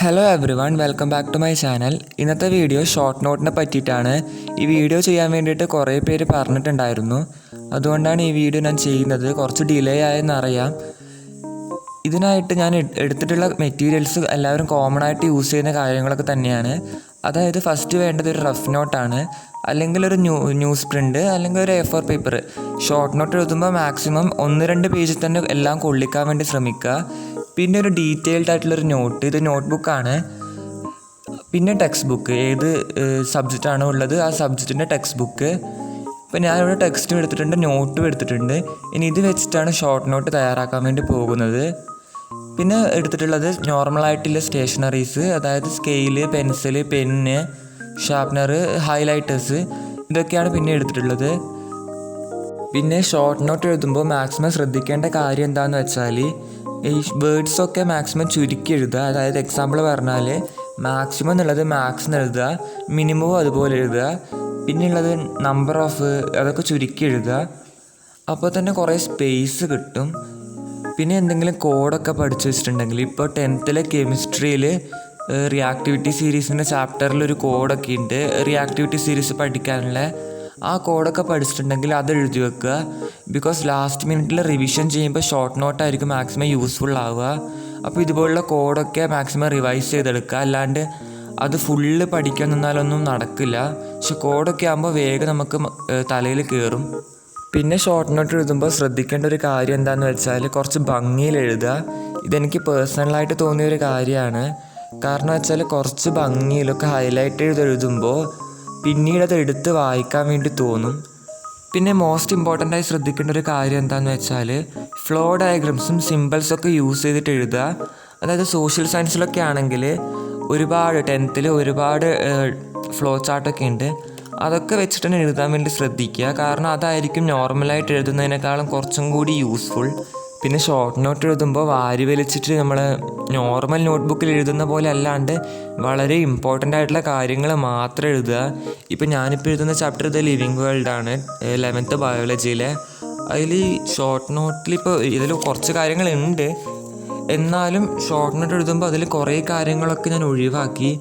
Hello everyone, welcome back to my channel. ഇന്നത്തെ video short നോട്ടിനെ പറ്റിയിട്ടാണ്. ഈ വീഡിയോ ചെയ്യാൻ വേണ്ടിയിട്ട് കുറേ പേര് പറഞ്ഞിട്ടുണ്ടായിരുന്നു. അതുകൊണ്ടാണ് ഈ വീഡിയോ ഞാൻ ചെയ്യുന്നത്. കുറച്ച് ഡിലേ ആയെന്നറിയാം. ഇതിനായിട്ട് ഞാൻ എടുത്തിട്ടുള്ള മെറ്റീരിയൽസ് എല്ലാവരും കോമൺ ആയിട്ട് യൂസ് ചെയ്യുന്ന കാര്യങ്ങളൊക്കെ തന്നെയാണ്. അതായത് ഫസ്റ്റ് വേണ്ടത് ഒരു റഫ് നോട്ടാണ്, അല്ലെങ്കിൽ ഒരു ന്യൂസ് പ്രിൻ്റ്, അല്ലെങ്കിൽ ഒരു A4 പേപ്പർ. ഷോർട്ട് നോട്ട് എഴുതുമ്പോൾ മാക്സിമം 1-2 പേജിൽ തന്നെ എല്ലാം കൊള്ളിക്കാൻ വേണ്ടി ശ്രമിക്കുക. പിന്നെ ഒരു ഡീറ്റെയിൽഡ് ആയിട്ടുള്ളൊരു നോട്ട്, ഇത് നോട്ട്ബുക്കാണ്. പിന്നെ ടെക്സ്റ്റ് ബുക്ക്, ഏത് സബ്ജക്റ്റാണോ ഉള്ളത് ആ സബ്ജക്റ്റിൻ്റെ ടെക്സ്റ്റ് ബുക്ക്. ഇപ്പോൾ ഞാനിവിടെ ടെക്സ്റ്റും എടുത്തിട്ടുണ്ട്, നോട്ടും എടുത്തിട്ടുണ്ട്. ഇനി ഇത് വെച്ചിട്ടാണ് ഷോർട്ട് നോട്ട് തയ്യാറാക്കാൻ വേണ്ടി പോകുന്നത്. പിന്നെ എടുത്തിട്ടുള്ളത് നോർമലായിട്ടുള്ള സ്റ്റേഷനറീസ്, അതായത് scale, pencil, pen, sharpener, highlighters, ഇതൊക്കെയാണ് പിന്നെ എടുത്തിട്ടുള്ളത്. പിന്നെ ഷോർട്ട് നോട്ട് എഴുതുമ്പോൾ മാക്സിമം ശ്രദ്ധിക്കേണ്ട കാര്യം എന്താണെന്ന് വെച്ചാൽ ഈ വേർഡ്സൊക്കെ മാക്സിമം ചുരുക്കി എഴുതുക. അതായത് എക്സാമ്പിൾ പറഞ്ഞാൽ മാക്സിമം എന്നുള്ളത് മാക്സ് എന്ന് എഴുതുക, മിനിമവും അതുപോലെ എഴുതുക. പിന്നെയുള്ളത് നമ്പർ ഓഫ്, അതൊക്കെ ചുരുക്കി എഴുതുക. അപ്പോൾ തന്നെ കുറേ സ്പേസ് കിട്ടും. പിന്നെ എന്തെങ്കിലും കോഡൊക്കെ പഠിച്ചു വെച്ചിട്ടുണ്ടെങ്കിൽ, ഇപ്പോൾ 10th കെമിസ്ട്രിയിൽ റിയാക്ടിവിറ്റി സീരീസിൻ്റെ ചാപ്റ്ററിലൊരു കോഡൊക്കെ ഉണ്ട്. റിയാക്ടിവിറ്റി സീരീസ് പഠിക്കാനുള്ള ആ കോഡൊക്കെ പഠിച്ചിട്ടുണ്ടെങ്കിൽ അത് എഴുതി വെക്കുക. ബിക്കോസ് ലാസ്റ്റ് മിനിറ്റിൽ റിവിഷൻ ചെയ്യുമ്പോൾ ഷോർട്ട് നോട്ടായിരിക്കും മാക്സിമം യൂസ്ഫുൾ ആവുക. അപ്പോൾ ഇതുപോലുള്ള കോഡൊക്കെ മാക്സിമം റിവൈസ് ചെയ്തെടുക്കുക. അല്ലാണ്ട് അത് ഫുള്ള് പഠിക്കാൻ നിന്നാലൊന്നും നടക്കില്ല. പക്ഷെ കോഡൊക്കെ ആകുമ്പോൾ വേഗം നമുക്ക് തലയിൽ കയറും. പിന്നെ ഷോർട്ട് നോട്ട് എഴുതുമ്പോൾ ശ്രദ്ധിക്കേണ്ട ഒരു കാര്യം എന്താണെന്ന് വെച്ചാൽ കുറച്ച് ഭംഗിയിൽ എഴുതുക. ഇതെനിക്ക് പേഴ്സണലായിട്ട് തോന്നിയൊരു കാര്യമാണ്. കാരണം വെച്ചാൽ കുറച്ച് ഭംഗിയിലൊക്കെ ഹൈലൈറ്റ് ചെയ്ത് എഴുതുമ്പോൾ പിന്നീട് അത് എടുത്ത് വായിക്കാൻ വേണ്ടി തോന്നും. പിന്നെ മോസ്റ്റ് ഇമ്പോർട്ടൻ്റായി ശ്രദ്ധിക്കേണ്ട ഒരു കാര്യം എന്താണെന്ന് വെച്ചാൽ ഫ്ലോ ഡയഗ്രംസും സിമ്പിൾസൊക്കെ യൂസ് ചെയ്തിട്ട് എഴുതുക. അതായത് സോഷ്യൽ സയൻസിലൊക്കെ ആണെങ്കിൽ ഒരുപാട് 10th ഒരുപാട് ഫ്ലോ ചാർട്ടൊക്കെ ഉണ്ട്. അതൊക്കെ വെച്ചിട്ട് തന്നെ എഴുതാൻ വേണ്ടി ശ്രദ്ധിക്കുക. കാരണം അതായിരിക്കും നോർമലായിട്ട് എഴുതുന്നതിനേക്കാളും കുറച്ചും കൂടി യൂസ്ഫുൾ. പിന്നെ ഷോർട്ട് നോട്ട് എഴുതുമ്പോൾ വാരി വലിച്ചിട്ട് നമ്മൾ നോർമൽ നോട്ട്ബുക്കിൽ എഴുതുന്ന പോലെ അല്ലാണ്ട് വളരെ ഇമ്പോർട്ടൻ്റ് ആയിട്ടുള്ള കാര്യങ്ങൾ മാത്രം എഴുതുക. ഇപ്പോൾ ഞാനിപ്പോൾ എഴുതുന്ന ചാപ്റ്റർ ദ ലിവിങ് വേൾഡാണ്, 11th ബയോളജിയിലെ. അതിൽ ഷോർട്ട് നോട്ടിൽ ഇപ്പോൾ ഇതിൽ കുറച്ച് കാര്യങ്ങളുണ്ട്, എന്നാലും ഷോർട്ട് നോട്ട് എഴുതുമ്പോൾ അതിൽ കുറേ കാര്യങ്ങളൊക്കെ ഞാൻ ഒഴിവാക്കി.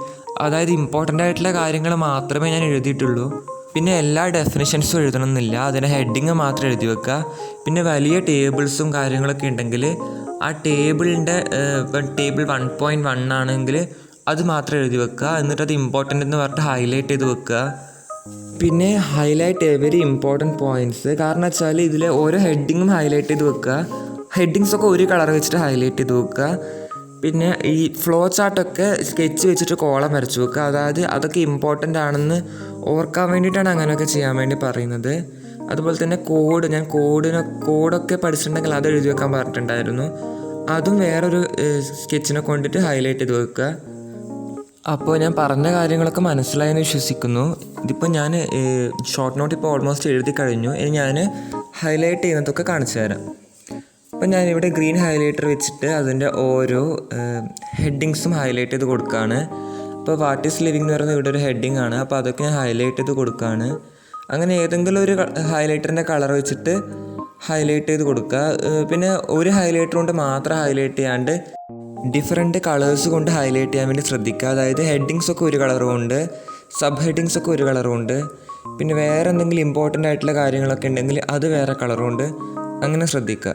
അതായത് ഇമ്പോർട്ടൻ്റ് ആയിട്ടുള്ള കാര്യങ്ങൾ മാത്രമേ ഞാൻ എഴുതിയിട്ടുള്ളൂ. പിന്നെ എല്ലാ ഡെഫിനിഷൻസും എഴുതണമെന്നില്ല, അതിൻ്റെ ഹെഡിങ് മാത്രം എഴുതി വെക്കുക. പിന്നെ വലിയ ടേബിൾസും കാര്യങ്ങളൊക്കെ ഉണ്ടെങ്കിൽ ആ ടേബിളിൻ്റെ ഇപ്പം ടേബിൾ 1.1 ആണെങ്കിൽ അത് മാത്രം എഴുതി വെക്കുക. എന്നിട്ട് അത് ഇമ്പോർട്ടൻ്റ് എന്ന് പറഞ്ഞിട്ട് ഹൈലൈറ്റ് ചെയ്ത് വെക്കുക. പിന്നെ ഹൈലൈറ്റ് എവരി ഇമ്പോർട്ടൻറ്റ് പോയിൻറ്റ്സ്. കാരണം വെച്ചാൽ ഇതിൽ ഓരോ ഹെഡിങ്ങും ഹൈലൈറ്റ് ചെയ്ത് വെക്കുക. ഹെഡിങ്സൊക്കെ ഒരു കളർ വെച്ചിട്ട് ഹൈലൈറ്റ് ചെയ്ത് വെക്കുക. പിന്നെ ഈ ഫ്ലോ ചാർട്ടൊക്കെ സ്കെച്ച് വെച്ചിട്ട് കോളം വരച്ച് വെക്കുക. അതായത് അതൊക്കെ ഇമ്പോർട്ടൻ്റ് ആണെന്ന് ഓർക്കാൻ വേണ്ടിയിട്ടാണ് അങ്ങനെയൊക്കെ ചെയ്യാൻ വേണ്ടി പറയുന്നത്. അതുപോലെ തന്നെ ഞാൻ കോഡൊക്കെ പഠിച്ചിട്ടുണ്ടെങ്കിൽ അത് എഴുതി വെക്കാൻ പറഞ്ഞിട്ടുണ്ടായിരുന്നു. അതും വേറൊരു സ്കെച്ചിനെ കൊണ്ടിട്ട് ഹൈലൈറ്റ് ചെയ്ത് വെക്കുക. അപ്പോൾ ഞാൻ പറഞ്ഞ കാര്യങ്ങളൊക്കെ മനസ്സിലായെന്ന് വിശ്വസിക്കുന്നു. ഇതിപ്പോൾ ഞാൻ ഷോർട്ട് നോട്ട് ഇപ്പോൾ ഓൾമോസ്റ്റ് എഴുതി കഴിഞ്ഞു. ഇനി ഞാൻ ഹൈലൈറ്റ് ചെയ്യുന്നതൊക്കെ കാണിച്ചു തരാം. അപ്പോൾ ഞാനിവിടെ ഗ്രീൻ ഹൈലൈറ്റർ വെച്ചിട്ട് അതിൻ്റെ ഓരോ ഹെഡിങ്സും ഹൈലൈറ്റ് ചെയ്ത് കൊടുക്കുകയാണ്. ഇപ്പോൾ വാട്ട് ഈസ് ലിവിങ് എന്ന് പറയുന്നത് ഇവിടെ ഒരു ഹെഡിങ് ആണ്. അപ്പോൾ അതൊക്കെ ഞാൻ ഹൈലൈറ്റ് ചെയ്ത് കൊടുക്കുകയാണ്. അങ്ങനെ ഏതെങ്കിലും ഒരു ഹൈലൈറ്ററിൻ്റെ കളർ വെച്ചിട്ട് ഹൈലൈറ്റ് ചെയ്ത് കൊടുക്കുക. പിന്നെ ഒരു ഹൈലൈറ്റർ കൊണ്ട് മാത്രം ഹൈലൈറ്റ് ചെയ്യാണ്ട് ഡിഫറെൻറ്റ് കളേഴ്സ് കൊണ്ട് ഹൈലൈറ്റ് ചെയ്യാൻ വേണ്ടി ശ്രദ്ധിക്കുക. അതായത് ഹെഡിങ്സൊക്കെ ഒരു കളറുമുണ്ട്, സബ് ഹെഡിങ്സൊക്കെ ഒരു കളറുമുണ്ട്. പിന്നെ വേറെ എന്തെങ്കിലും ഇമ്പോർട്ടൻ്റ് ആയിട്ടുള്ള കാര്യങ്ങളൊക്കെ ഉണ്ടെങ്കിൽ അത് വേറെ കളറുമുണ്ട്. അങ്ങനെ ശ്രദ്ധിക്കുക.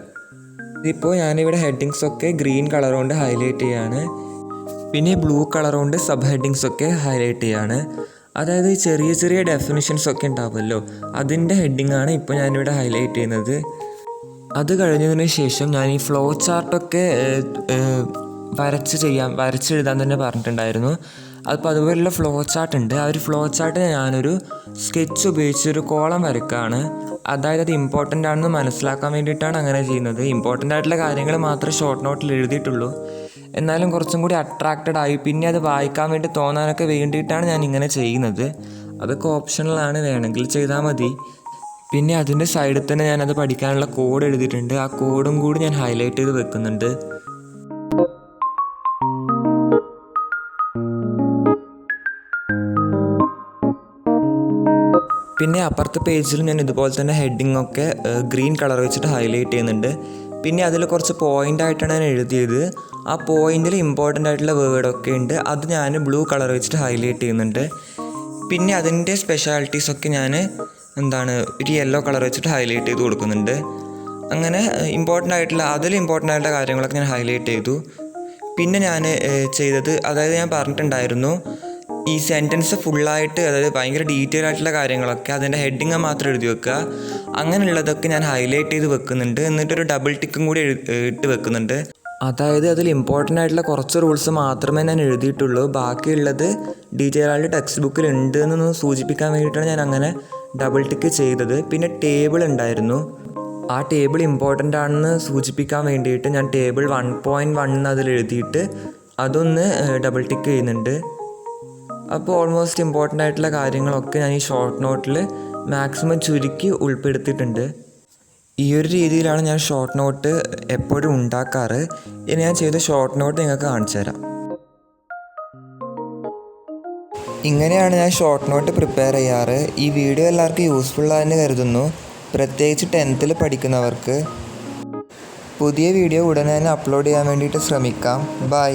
ഇതിപ്പോൾ ഞാനിവിടെ ഹെഡിങ്സൊക്കെ ഗ്രീൻ കളർ കൊണ്ട് ഹൈലൈറ്റ് ചെയ്യാണ്. പിന്നെ ബ്ലൂ കളർ കൊണ്ട് സബ് ഹെഡിങ്സൊക്കെ ഹൈലൈറ്റ് ചെയ്യാണ്. അതായത് ചെറിയ ചെറിയ ഡെഫിനിഷൻസൊക്കെ ഉണ്ടാവുമല്ലോ, അതിൻ്റെ ഹെഡിങ്ങാണ് ഇപ്പോൾ ഞാനിവിടെ ഹൈലൈറ്റ് ചെയ്യുന്നത്. അത് കഴിഞ്ഞതിന് ശേഷം ഞാൻ ഈ ഫ്ലോ ചാർട്ടൊക്കെ വരച്ചെഴുതാൻ തന്നെ പറഞ്ഞിട്ടുണ്ടായിരുന്നു. അപ്പോൾ അതുപോലുള്ള ഫ്ലോ ചാർട്ട് ഉണ്ട്. ആ ഒരു ഫ്ലോ ചാർട്ട് ഞാനൊരു സ്കെച്ച് ഉപയോഗിച്ചൊരു കോളം വരയ്ക്കുകയാണ്. അതായത് അത് ഇമ്പോർട്ടൻ്റ് ആണെന്ന് മനസ്സിലാക്കാൻ വേണ്ടിയിട്ടാണ് അങ്ങനെ ചെയ്യുന്നത്. ഇമ്പോർട്ടൻ്റ് ആയിട്ടുള്ള കാര്യങ്ങൾ മാത്രമേ ഷോർട്ട് നോട്ടിൽ എഴുതിയിട്ടുള്ളൂ. എന്നാലും കുറച്ചും കൂടി അട്രാക്റ്റഡ് ആയി, പിന്നെ അത് വായിക്കാൻ വേണ്ടി തോന്നാനൊക്കെ വേണ്ടിയിട്ടാണ് ഞാൻ ഇങ്ങനെ ചെയ്യുന്നത്. അതൊക്കെ ഓപ്ഷണലാണ്, വേണമെങ്കിൽ ചെയ്താൽ മതി. പിന്നെ അതിൻ്റെ സൈഡിൽ തന്നെ ഞാനത് പഠിക്കാനുള്ള കോഡ് എഴുതിയിട്ടുണ്ട്. ആ കോഡും കൂടി ഞാൻ ഹൈലൈറ്റ് ചെയ്ത് വെക്കുന്നുണ്ട്. പിന്നെ അപ്പുറത്തെ പേജിൽ ഞാൻ ഇതുപോലെ തന്നെ ഹെഡിങ്ങൊക്കെ ഗ്രീൻ കളർ വെച്ചിട്ട് ഹൈലൈറ്റ് ചെയ്യുന്നുണ്ട്. പിന്നെ അതിൽ കുറച്ച് പോയിൻ്റായിട്ടാണ് ഞാൻ എഴുതിയത്. ആ പോയിൻറ്റിൽ ഇമ്പോർട്ടൻ്റ് ആയിട്ടുള്ള വേർഡൊക്കെ ഉണ്ട്. അത് ഞാൻ ബ്ലൂ കളർ വെച്ചിട്ട് ഹൈലൈറ്റ് ചെയ്യുന്നുണ്ട്. പിന്നെ അതിൻ്റെ സ്പെഷ്യാലിറ്റീസൊക്കെ ഞാൻ ഒരു യെല്ലോ കളർ വെച്ചിട്ട് ഹൈലൈറ്റ് ചെയ്ത് കൊടുക്കുന്നുണ്ട്. അങ്ങനെ അതിൽ ഇമ്പോർട്ടൻ്റ് ആയിട്ടുള്ള കാര്യങ്ങളൊക്കെ ഞാൻ ഹൈലൈറ്റ് ചെയ്തു. പിന്നെ ഞാൻ ചെയ്തത്, അതായത് ഞാൻ പറഞ്ഞിട്ടുണ്ടായിരുന്നു ഈ സെൻറ്റൻസ് ഫുള്ളായിട്ട്, അതായത് ഭയങ്കര ഡീറ്റെയിൽ ആയിട്ടുള്ള കാര്യങ്ങളൊക്കെ അതിൻ്റെ ഹെഡിങ് മാത്രം എഴുതി വെക്കുക. അങ്ങനെയുള്ളതൊക്കെ ഞാൻ ഹൈലൈറ്റ് ചെയ്ത് വെക്കുന്നുണ്ട്. എന്നിട്ടൊരു ഡബിൾ ടിക്കും കൂടി ഇട്ട് വെക്കുന്നുണ്ട്. അതായത് അതിൽ ഇമ്പോർട്ടൻ്റ് ആയിട്ടുള്ള കുറച്ച് റൂൾസ് മാത്രമേ ഞാൻ എഴുതിയിട്ടുള്ളൂ. ബാക്കിയുള്ളത് ഡീറ്റെയിൽ ആയിട്ട് ടെക്സ്റ്റ് ബുക്കിൽ ഉണ്ട് എന്നൊന്ന് സൂചിപ്പിക്കാൻ വേണ്ടിയിട്ടാണ് ഞാൻ അങ്ങനെ ഡബിൾ ടിക്ക് ചെയ്തത്. പിന്നെ ടേബിൾ ഉണ്ടായിരുന്നു. ആ ടേബിൾ ഇമ്പോർട്ടൻ്റ് ആണെന്ന് സൂചിപ്പിക്കാൻ വേണ്ടിയിട്ട് ഞാൻ ടേബിൾ 1.1 അതിൽ എഴുതിയിട്ട് അതൊന്ന് ഡബിൾ ടിക്ക് ചെയ്യുന്നുണ്ട്. അപ്പോൾ ഓൾമോസ്റ്റ് ഇമ്പോർട്ടൻ്റ് ആയിട്ടുള്ള കാര്യങ്ങളൊക്കെ ഞാൻ ഈ ഷോർട്ട് നോട്ടിൽ മാക്സിമം ചുരുക്കി ഉൾപ്പെടുത്തിയിട്ടുണ്ട്. ഈ ഒരു രീതിയിലാണ് ഞാൻ ഷോർട്ട് നോട്ട് എപ്പോഴും ഉണ്ടാക്കാറ്. ഇനി ഞാൻ ചെയ്ത ഷോർട്ട് നോട്ട് നിങ്ങൾക്ക് കാണിച്ചു തരാം. ഇങ്ങനെയാണ് ഞാൻ ഷോർട്ട് നോട്ട് പ്രിപ്പയർ ചെയ്യാറ്. ഈ വീഡിയോ എല്ലാവർക്കും യൂസ്ഫുള്ളായെന്ന് കരുതുന്നു, പ്രത്യേകിച്ച് 10th പഠിക്കുന്നവർക്ക്. പുതിയ വീഡിയോ ഉടനെ തന്നെ അപ്ലോഡ് ചെയ്യാൻ വേണ്ടിയിട്ട് ശ്രമിക്കാം. ബൈ.